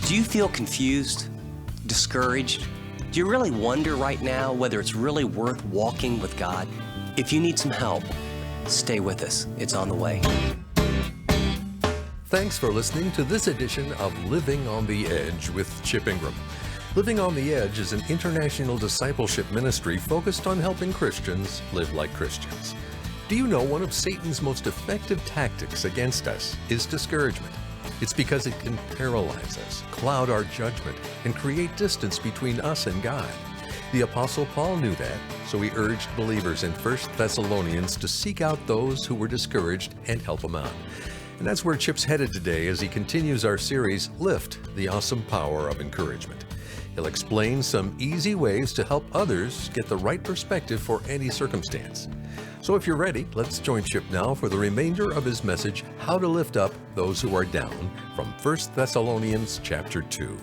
Do you feel confused, discouraged? Do you really wonder right now whether it's really worth walking with God? If you need some help, stay with us. It's on the way. Thanks for listening to this edition of Living on the Edge with Chip Ingram. Living on the Edge is an international discipleship ministry focused on helping Christians live like Christians. Do you know one of Satan's most effective tactics against us is discouragement? It's because it can paralyze us, cloud our judgment, and create distance between us and God. The Apostle Paul knew that, so he urged believers in 1 Thessalonians to seek out those who were discouraged and help them out. And that's where Chip's headed today as he continues our series, Lift, the Awesome Power of Encouragement. He'll explain some easy ways to help others get the right perspective for any circumstance. So if you're ready, let's join Chip now for the remainder of his message, How to Lift Up Those Who Are Down, from 1 Thessalonians chapter 2.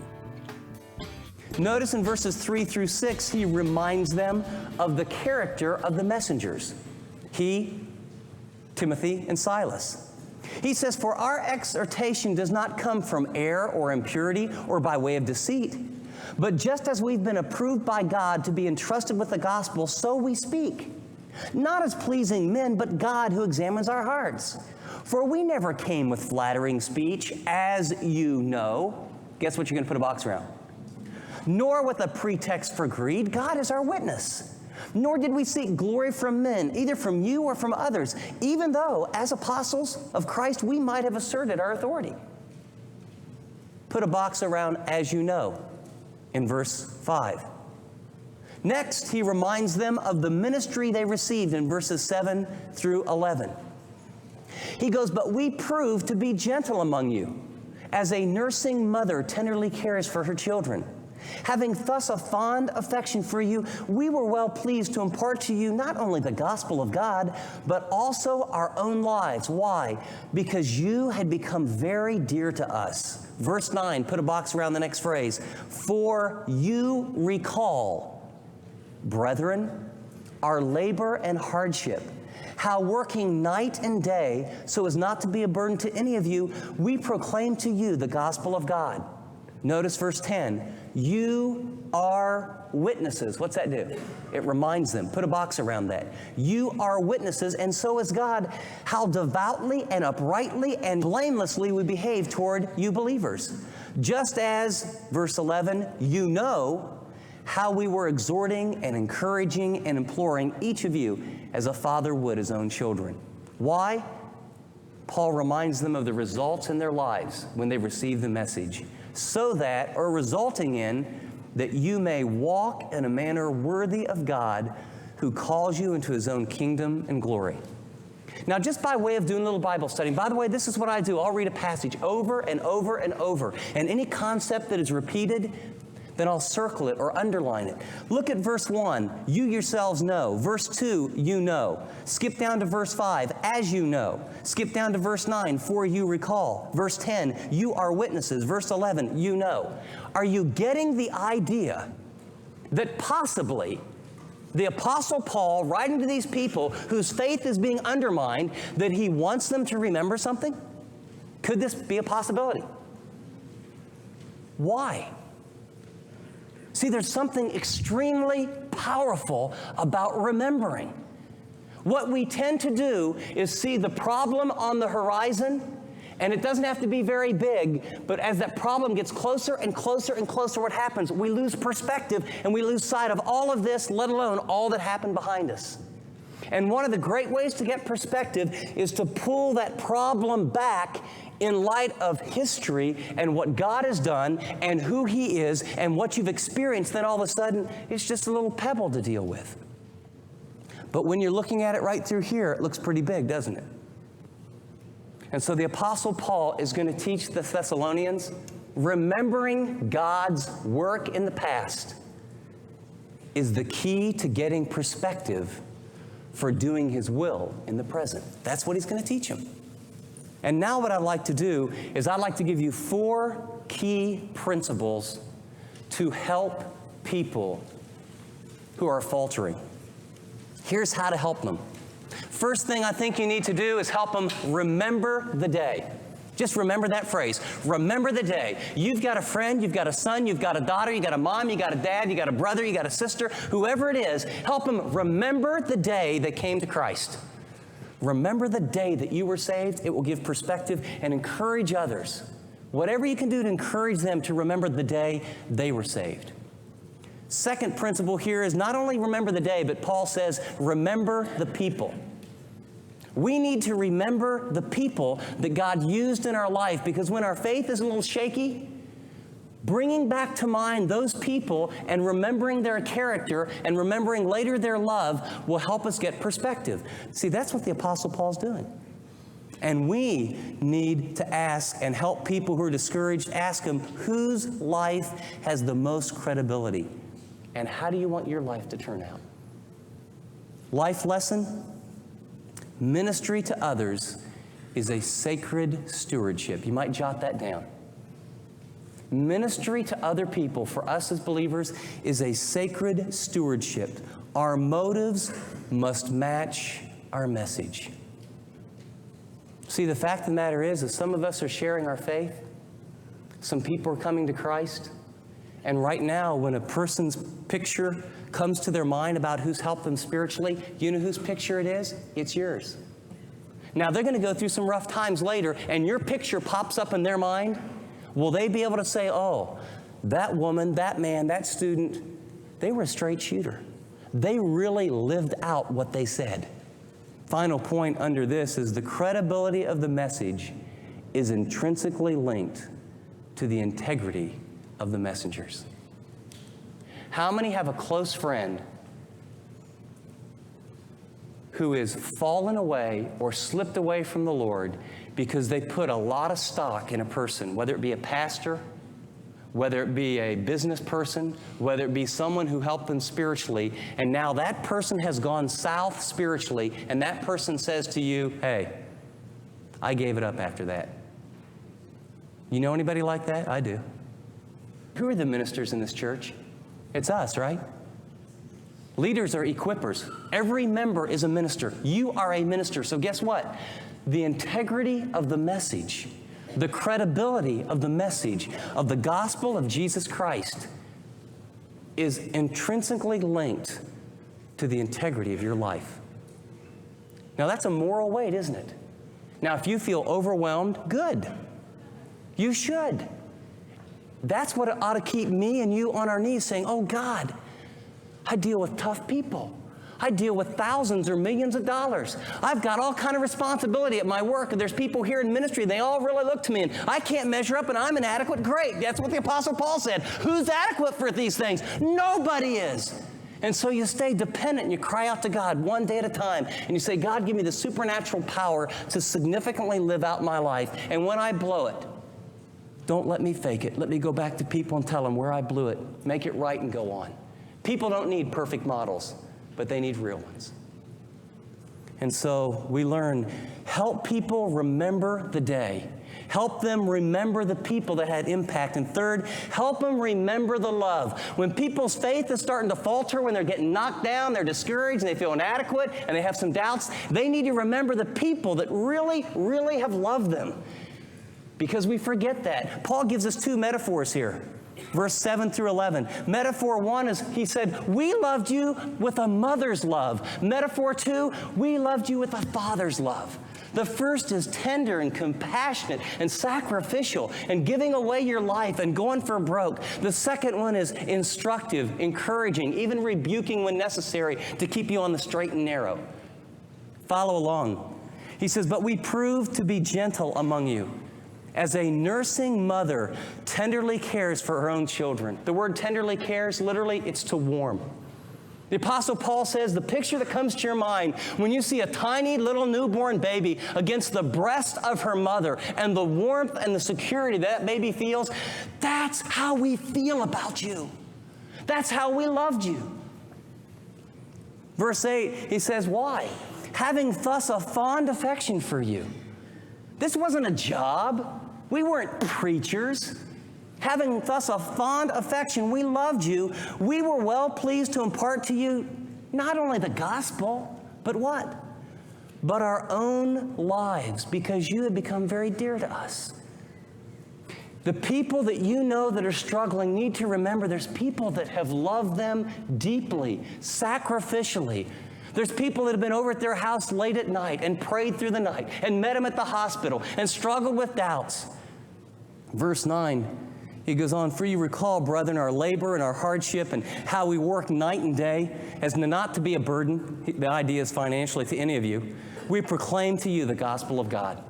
Notice in verses 3 through 6, he reminds them of the character of the messengers. He, Timothy, and Silas. He says, "For our exhortation does not come from error or impurity or by way of deceit. But just as we've been approved by God to be entrusted with the gospel, so we speak. Not as pleasing men, but God who examines our hearts. For we never came with flattering speech, as you know." Guess what you're going to put a box around? "Nor with a pretext for greed. God is our witness. Nor did we seek glory from men, either from you or from others, even though, as apostles of Christ, we might have asserted our authority." Put a box around "as you know" in verse 5. Next, he reminds them of the ministry they received in verses 7 through 11. He goes, "But we proved to be gentle among you, as a nursing mother tenderly cares for her children. Having thus a fond affection for you, we were well pleased to impart to you not only the gospel of God, but also our own lives." Why? Because you had become very dear to us. Verse 9, put a box around the next phrase. "For you recall, brethren, our labor and hardship, how working night and day, so as not to be a burden to any of you, we proclaim to you the gospel of God." Notice verse 10, "You are witnesses." What's that do? It reminds them. Put a box around that. You are witnesses, and so is God, how devoutly and uprightly and blamelessly we behave toward you believers. Just as, verse 11, you know how we were exhorting and encouraging and imploring each of you as a father would his own children. Why? Paul reminds them of the results in their lives when they receive the message, so that, or resulting in, that you may walk in a manner worthy of God who calls you into his own kingdom and glory. Now, just by way of doing a little Bible study, by the way, this is what I do. I'll read a passage over and over and over, and any concept that is repeated, then I'll circle it or underline it. Look at verse 1, "You yourselves know." Verse 2, "You know." Skip down to verse 5, "As you know." Skip down to verse 9, "For you recall." Verse 10, "You are witnesses." Verse 11, "You know." Are you getting the idea that possibly the Apostle Paul, writing to these people whose faith is being undermined, that he wants them to remember something? Could this be a possibility? Why? See, there's something extremely powerful about remembering. What we tend to do is see the problem on the horizon, and it doesn't have to be very big, but as that problem gets closer and closer and closer, what happens? We lose perspective, and we lose sight of all of this, let alone all that happened behind us. And one of the great ways to get perspective is to pull that problem back in light of history and what God has done and who he is and what you've experienced. Then all of a sudden, it's just a little pebble to deal with. But when you're looking at it right through here, it looks pretty big, doesn't it? And so the Apostle Paul is going to teach the Thessalonians, remembering God's work in the past is the key to getting perspective for doing his will in the present. That's what he's going to teach them. And now what I'd like to do is I'd like to give you 4 key principles to help people who are faltering. Here's how to help them. First thing I think you need to do is help them remember the day. Just remember that phrase. Remember the day. You've got a friend, you've got a son, you've got a daughter, you've got a mom, you've got a dad, you've got a brother, you've got a sister, whoever it is, help them remember the day they came to Christ. Remember the day that you were saved. It will give perspective and encourage others. Whatever you can do to encourage them to remember the day they were saved. Second principle here is not only remember the day, but Paul says, remember the people. We need to remember the people that God used in our life, because when our faith is a little shaky, bringing back to mind those people and remembering their character and remembering later their love will help us get perspective. See, that's what the Apostle Paul's doing. And we need to ask and help people who are discouraged, ask them, whose life has the most credibility? And how do you want your life to turn out? Life lesson: ministry to others is a sacred stewardship. You might jot that down. Ministry to other people for us as believers is a sacred stewardship. Our motives must match our message. See, the fact of the matter is that some of us are sharing our faith. Some people are coming to Christ. And right now, when a person's picture comes to their mind about who's helped them spiritually, you know whose picture it is? It's yours. Now, they're going to go through some rough times later, and your picture pops up in their mind. Will they be able to say, oh, that woman, that man, that student, they were a straight shooter. They really lived out what they said. Final point under this is the credibility of the message is intrinsically linked to the integrity of the messengers. How many have a close friend who has fallen away or slipped away from the Lord because they put a lot of stock in a person, whether it be a pastor, whether it be a business person, whether it be someone who helped them spiritually, and now that person has gone south spiritually, and that person says to you, hey, I gave it up after that. You know anybody like that? I do. Who are the ministers in this church? It's us, right? Leaders are equippers. Every member is a minister. You are a minister. So guess what? The integrity of the message, the credibility of the message of the gospel of Jesus Christ is intrinsically linked to the integrity of your life. Now, that's a moral weight, isn't it? Now, if you feel overwhelmed, good. You should. That's what ought to keep me and you on our knees saying, oh, God, I deal with tough people. I deal with thousands or millions of dollars. I've got all kind of responsibility at my work, and there's people here in ministry, they all really look to me, and I can't measure up, and I'm inadequate. Great, that's what the Apostle Paul said. Who's adequate for these things? Nobody is. And so you stay dependent, and you cry out to God one day at a time, and you say, God, give me the supernatural power to significantly live out my life, and when I blow it, don't let me fake it. Let me go back to people and tell them where I blew it. Make it right and go on. People don't need perfect models, but they need real ones. And so we learn, help people remember the day. Help them remember the people that had impact. And third, help them remember the love. When people's faith is starting to falter, when they're getting knocked down, they're discouraged, and they feel inadequate, and they have some doubts, they need to remember the people that really, really have loved them. Because we forget that. Paul gives us two metaphors here. Verse 7 through 11. Metaphor 1 is, he said, we loved you with a mother's love. Metaphor 2, we loved you with a father's love. The first is tender and compassionate and sacrificial and giving away your life and going for broke. The second one is instructive, encouraging, even rebuking when necessary to keep you on the straight and narrow. Follow along. He says, but we proved to be gentle among you, as a nursing mother tenderly cares for her own children. The word tenderly cares, literally, it's to warm. The Apostle Paul says the picture that comes to your mind when you see a tiny little newborn baby against the breast of her mother and the warmth and the security that baby feels, that's how we feel about you. That's how we loved you. Verse 8, he says, why? Having thus a fond affection for you. This wasn't a job. We weren't preachers. Having thus a fond affection, we loved you. We were well pleased to impart to you not only the gospel, but what? but our own lives, because you have become very dear to us. The people that you know that are struggling need to remember there's people that have loved them deeply, sacrificially. There's people that have been over at their house late at night and prayed through the night and met them at the hospital and struggled with doubts. Verse 9, he goes on, for you recall, brethren, our labor and our hardship and how we work night and day as not to be a burden. The idea is financially to any of you. We proclaim to you the gospel of God.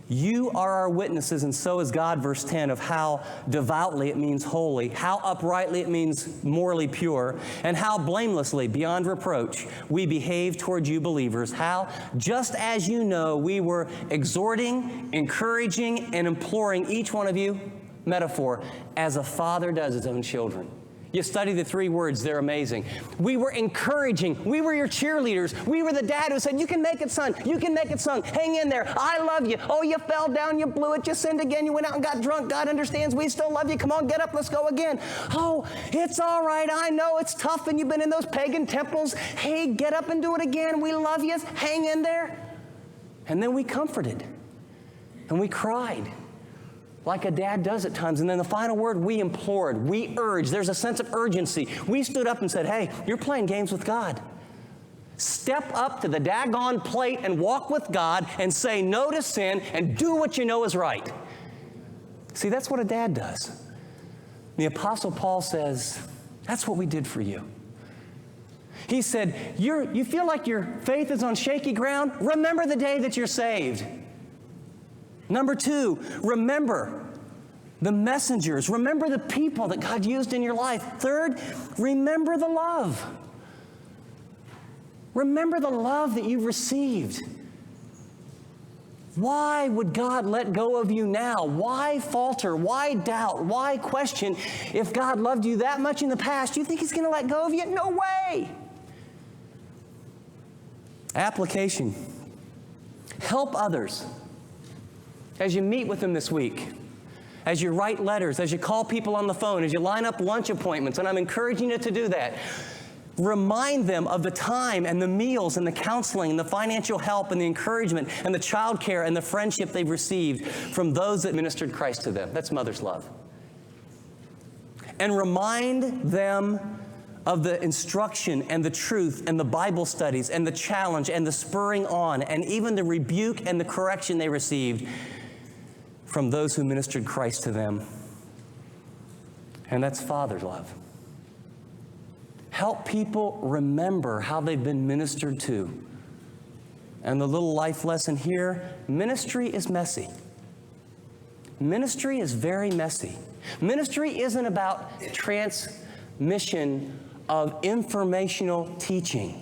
You are our witnesses, and so is God, verse 10, of how devoutly it means holy, how uprightly it means morally pure, and how blamelessly, beyond reproach, we behave toward you believers. How, just as you know, we were exhorting, encouraging, and imploring each one of you, metaphor, as a father does his own children. You study the three words, they're amazing. We were encouraging. We were your cheerleaders. We were the dad who said, you can make it, son. You can make it, son. Hang in there. I love you. Oh, you fell down. You blew it. You sinned again. You went out and got drunk. God understands. We still love you. Come on, get up. Let's go again. Oh, it's all right. I know it's tough and you've been in those pagan temples. Hey, get up and do it again. We love you. Hang in there. And then we comforted and we cried, like a dad does at times. And then the final word, we implored, we urged. There's a sense of urgency. We stood up and said, hey, you're playing games with God. Step up to the daggone plate and walk with God and say no to sin and do what you know is right. See, that's what a dad does. The Apostle Paul says, that's what we did for you. He said, you feel like your faith is on shaky ground? Remember the day that you're saved. Number two, remember the messengers. Remember the people that God used in your life. Third, remember the love. Remember the love that you've received. Why would God let go of you now? Why falter? Why doubt? Why question? If God loved you that much in the past, do you think He's going to let go of you? No way. Application. Help others. As you meet with them this week, as you write letters, as you call people on the phone, as you line up lunch appointments, and I'm encouraging you to do that, remind them of the time and the meals and the counseling and the financial help and the encouragement and the child care and the friendship they've received from those that ministered Christ to them. That's mother's love. And remind them of the instruction and the truth and the Bible studies and the challenge and the spurring on and even the rebuke and the correction they received from those who ministered Christ to them. And that's father love. Help people remember how they've been ministered to. And the little life lesson here, ministry is messy. Ministry is very messy. Ministry isn't about transmission of informational teaching.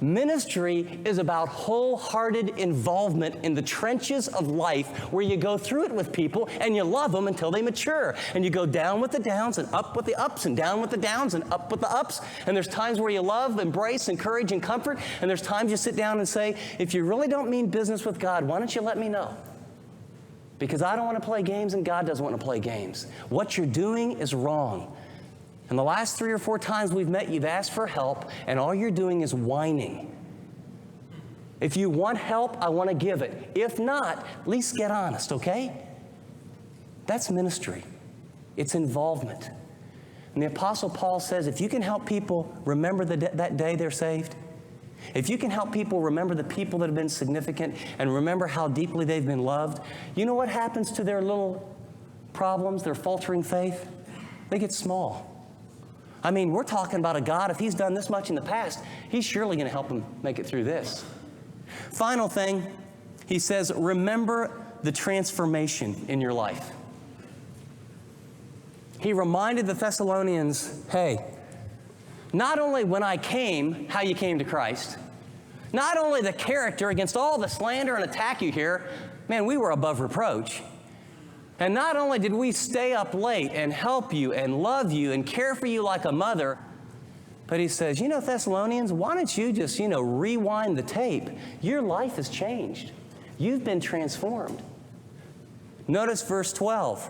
Ministry is about wholehearted involvement in the trenches of life where you go through it with people and you love them until they mature. And you go down with the downs and up with the ups and down with the downs and up with the ups. And there's times where you love, embrace, encourage, and comfort. And there's times you sit down and say, if you really don't mean business with God, why don't you let me know? Because I don't want to play games and God doesn't want to play games. What you're doing is wrong. And the last 3 or 4 times we've met, you've asked for help, and all you're doing is whining. If you want help, I want to give it. If not, at least get honest, okay? That's ministry. It's involvement. And the Apostle Paul says, if you can help people remember that day they're saved, if you can help people remember the people that have been significant and remember how deeply they've been loved, you know what happens to their little problems, their faltering faith? They get small. I mean, we're talking about a God, if He's done this much in the past, He's surely going to help them make it through this. Final thing, he says, remember the transformation in your life. He reminded the Thessalonians, hey, not only when I came, how you came to Christ, not only the character against all the slander and attack you hear, man, we were above reproach. And not only did we stay up late and help you and love you and care for you like a mother, but he says, you know, Thessalonians, why don't you just, rewind the tape? Your life has changed. You've been transformed. Notice verse 12.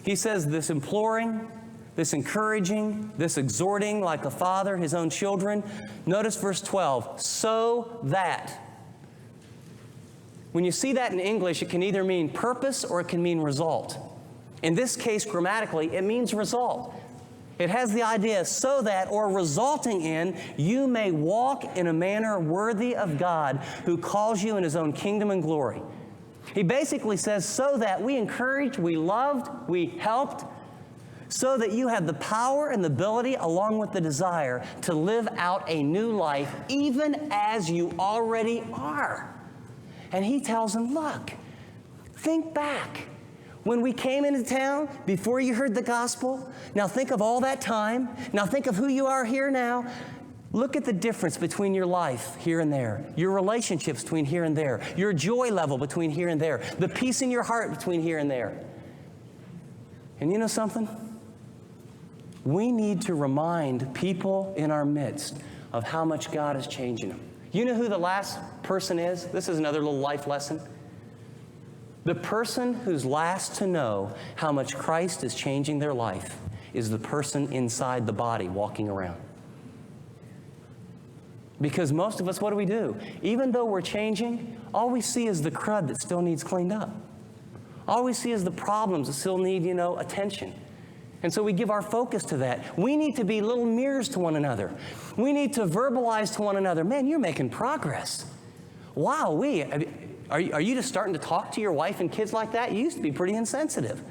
He says this imploring, this encouraging, this exhorting like a father his own children. Notice verse 12, so that. When you see that in English, it can either mean purpose or it can mean result. In this case, grammatically, it means result. It has the idea so that, or resulting in, you may walk in a manner worthy of God who calls you in His own kingdom and glory. He basically says so that we encouraged, we loved, we helped, so that you have the power and the ability along with the desire to live out a new life even as you already are. And He tells them, look, think back. When we came into town, before you heard the gospel, now think of all that time. Now think of who you are here now. Look at the difference between your life here and there, your relationships between here and there, your joy level between here and there, the peace in your heart between here and there. And you know something? We need to remind people in our midst of how much God is changing them. You know who the last person is? This is another little life lesson. The person who's last to know how much Christ is changing their life is the person inside the body walking around. Because most of us, what do? Even though we're changing, all we see is the crud that still needs cleaned up. All we see is the problems that still need, attention. And so we give our focus to that. We need to be little mirrors to one another. We need to verbalize to one another, man, you're making progress. Wow, are you just starting to talk to your wife and kids like that? You used to be pretty insensitive.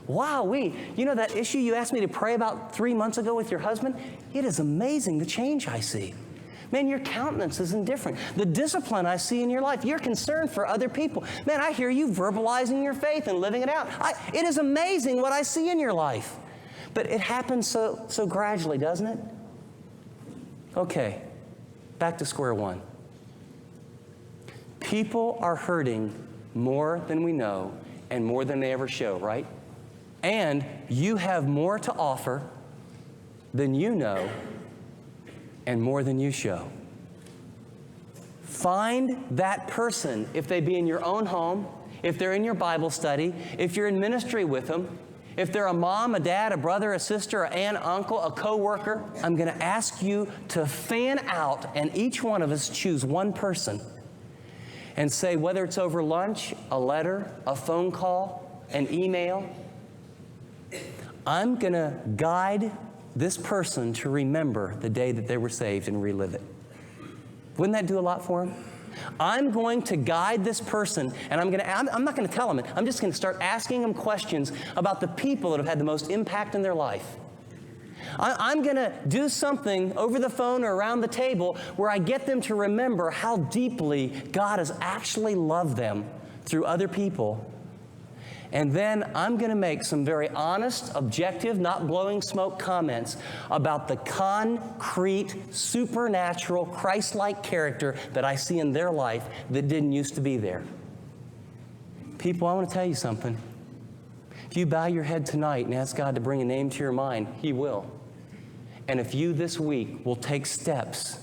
Wow, that issue you asked me to pray about 3 months ago with your husband, it is amazing the change I see. Man, your countenance isn't different. The discipline I see in your life, your concern for other people. Man, I hear you verbalizing your faith and living it out. It is amazing what I see in your life. But it happens so gradually, doesn't it? Okay, back to square one. People are hurting more than we know and more than they ever show, right? And you have more to offer than you know and more than you show. Find that person, if they be in your own home, if they're in your Bible study, if you're in ministry with them, if they're a mom, a dad, a brother, a sister, an aunt, uncle, a coworker. I'm going to ask you to fan out and each one of us choose one person and say, whether it's over lunch, a letter, a phone call, an email, I'm going to guide this person to remember the day that they were saved and relive it. Wouldn't that do a lot for them? I'm going to guide this person, and I'm not going to tell them it. I'm just going to start asking them questions about the people that have had the most impact in their life. I'm going to do something over the phone or around the table where I get them to remember how deeply God has actually loved them through other people. And then I'm going to make some very honest, objective, not blowing smoke comments about the concrete, supernatural, Christ-like character that I see in their life that didn't used to be there. People, I want to tell you something. If you bow your head tonight and ask God to bring a name to your mind, He will. And if you this week will take steps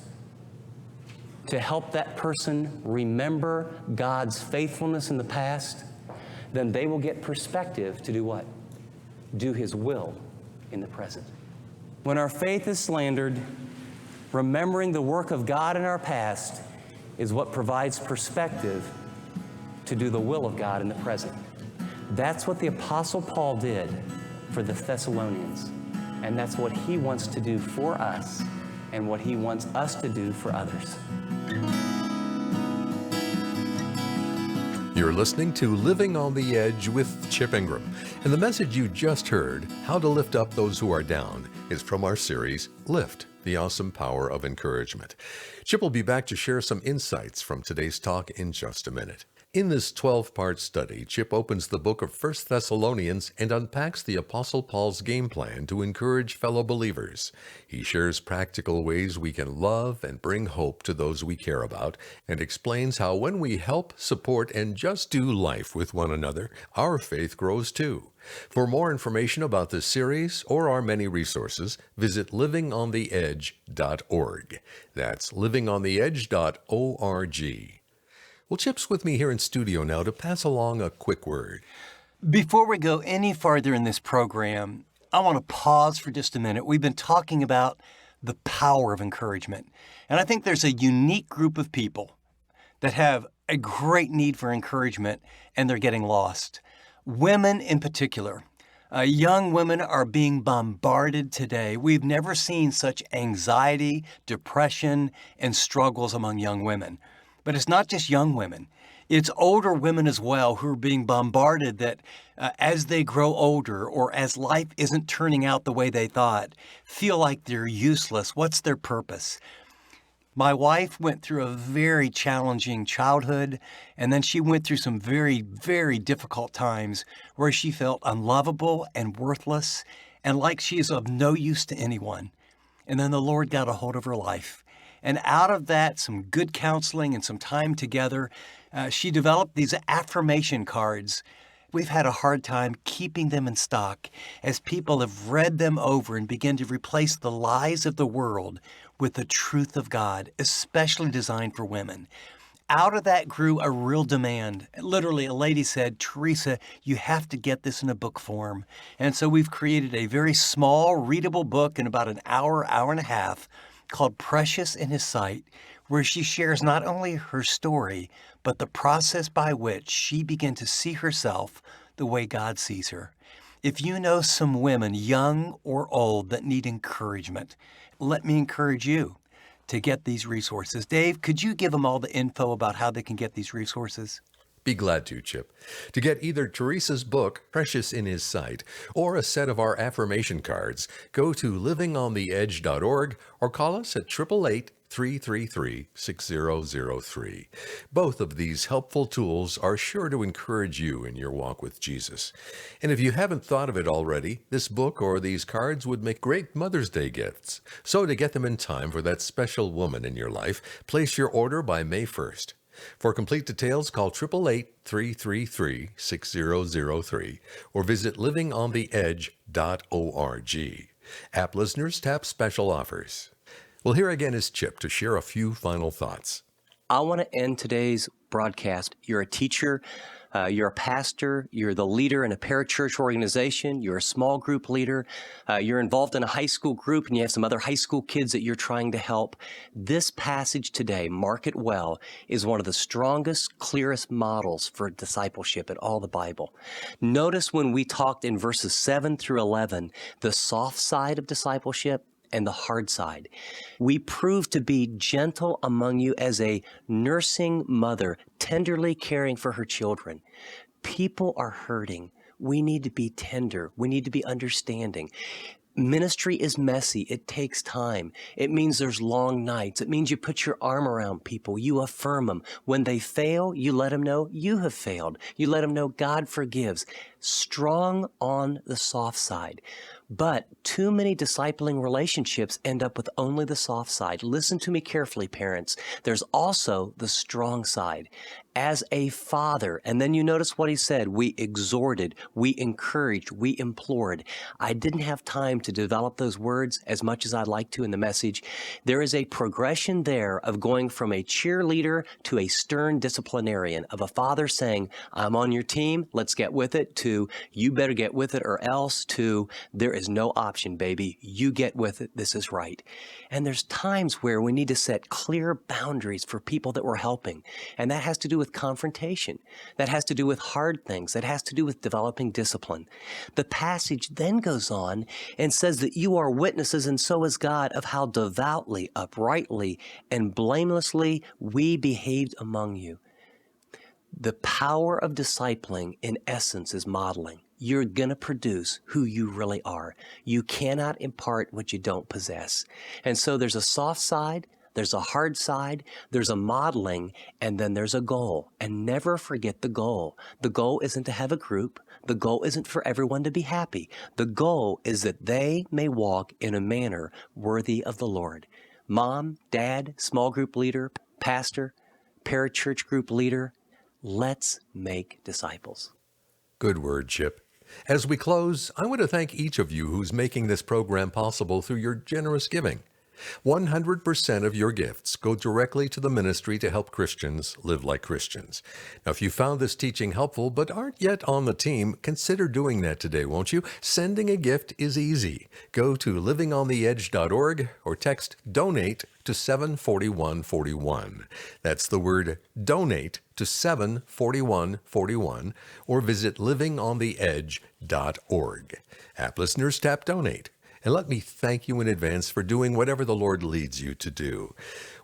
to help that person remember God's faithfulness in the past, then they will get perspective to do what? Do His will in the present. When our faith is slandered, remembering the work of God in our past is what provides perspective to do the will of God in the present. That's what the Apostle Paul did for the Thessalonians. And that's what he wants to do for us and what he wants us to do for others. You're listening to Living on the Edge with Chip Ingram. And the message you just heard, How to Lift Up Those Who Are Down, is from our series, Lift, the Awesome Power of Encouragement. Chip will be back to share some insights from today's talk in just a minute. In this 12-part study, Chip opens the book of 1 Thessalonians and unpacks the Apostle Paul's game plan to encourage fellow believers. He shares practical ways we can love and bring hope to those we care about, and explains how when we help, support, and just do life with one another, our faith grows too. For more information about this series or our many resources, visit livingontheedge.org. That's livingontheedge.org. Well, Chip's with me here in studio now to pass along a quick word. Before we go any farther in this program, I want to pause for just a minute. We've been talking about the power of encouragement. And I think there's a unique group of people that have a great need for encouragement and they're getting lost. Women in particular. Young women are being bombarded today. We've never seen such anxiety, depression, and struggles among young women. But it's not just young women. It's older women as well who are being bombarded that as they grow older or as life isn't turning out the way they thought, feel like they're useless. What's their purpose? My wife went through a very challenging childhood, and then she went through some very, very difficult times where she felt unlovable and worthless and like she is of no use to anyone. And then the Lord got a hold of her life. And out of that, some good counseling and some time together, she developed these affirmation cards. We've had a hard time keeping them in stock as people have read them over and begin to replace the lies of the world with the truth of God, especially designed for women. Out of that grew a real demand. Literally, a lady said, "Teresa, you have to get this in a book form." And so we've created a very small, readable book in about an hour, hour and a half called Precious in His Sight, where she shares not only her story, but the process by which she began to see herself the way God sees her. If you know some women, young or old, that need encouragement, let me encourage you to get these resources. Dave, could you give them all the info about how they can get these resources? Be glad to, Chip. To get either Teresa's book, Precious in His Sight, or a set of our affirmation cards, go to livingontheedge.org or call us at 888-333-6003. Both of these helpful tools are sure to encourage you in your walk with Jesus. And if you haven't thought of it already, this book or these cards would make great Mother's Day gifts. So to get them in time for that special woman in your life, place your order by May 1st. For complete details, call 888-333-6003 or visit livingontheedge.org. App listeners tap special offers. Well, here again is Chip to share a few final thoughts. I want to end today's broadcast. You're a teacher, you're a pastor, you're the leader in a parachurch organization, you're a small group leader, you're involved in a high school group, and you have some other high school kids that you're trying to help. This passage today, mark it well, is one of the strongest, clearest models for discipleship in all the Bible. Notice when we talked in verses 7 through 11, the soft side of discipleship and the hard side. We prove to be gentle among you as a nursing mother, tenderly caring for her children. People are hurting. We need to be tender. We need to be understanding. Ministry is messy. It takes time. It means there's long nights. It means you put your arm around people. You affirm them. When they fail, you let them know you have failed. You let them know God forgives. Strong on the soft side. But too many discipling relationships end up with only the soft side. Listen to me carefully, parents. There's also the strong side. As a father, and then you notice what he said, we exhorted, we encouraged, we implored. I didn't have time to develop those words as much as I'd like to in the message. There is a progression there of going from a cheerleader to a stern disciplinarian, of a father saying, I'm on your team, let's get with it, to you better get with it or else, to there is no option, baby, you get with it, this is right. And there's times where we need to set clear boundaries for people that we're helping, and that has to do with confrontation. That has to do with hard things. That has to do with developing discipline. The passage then goes on and says that you are witnesses, and so is God, of how devoutly, uprightly, and blamelessly we behaved among you. The power of discipling, in essence, is modeling. You're going to produce who you really are. You cannot impart what you don't possess. And so there's a soft side, there's a hard side, there's a modeling, and then there's a goal. And never forget the goal. The goal isn't to have a group. The goal isn't for everyone to be happy. The goal is that they may walk in a manner worthy of the Lord. Mom, dad, small group leader, pastor, parachurch group leader, let's make disciples. Good word, Chip. As we close, I want to thank each of you who's making this program possible through your generous giving. 100% of your gifts go directly to the ministry to help Christians live like Christians. Now, if you found this teaching helpful but aren't yet on the team, consider doing that today, won't you? Sending a gift is easy. Go to livingontheedge.org or text DONATE to 74141. That's the word DONATE to 74141, or visit livingontheedge.org. App listeners, tap Donate. And let me thank you in advance for doing whatever the Lord leads you to do.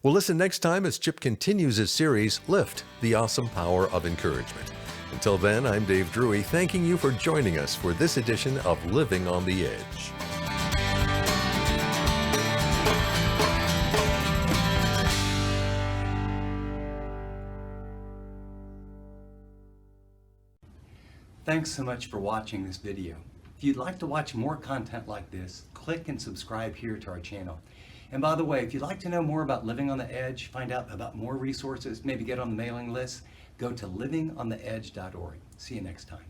We'll listen next time as Chip continues his series, Lift, the Awesome Power of Encouragement. Until then, I'm Dave Drury, thanking you for joining us for this edition of Living on the Edge. Thanks so much for watching this video. If you'd like to watch more content like this, click and subscribe here to our channel. And by the way, if you'd like to know more about Living on the Edge, find out about more resources, maybe get on the mailing list, go to livingontheedge.org. See you next time.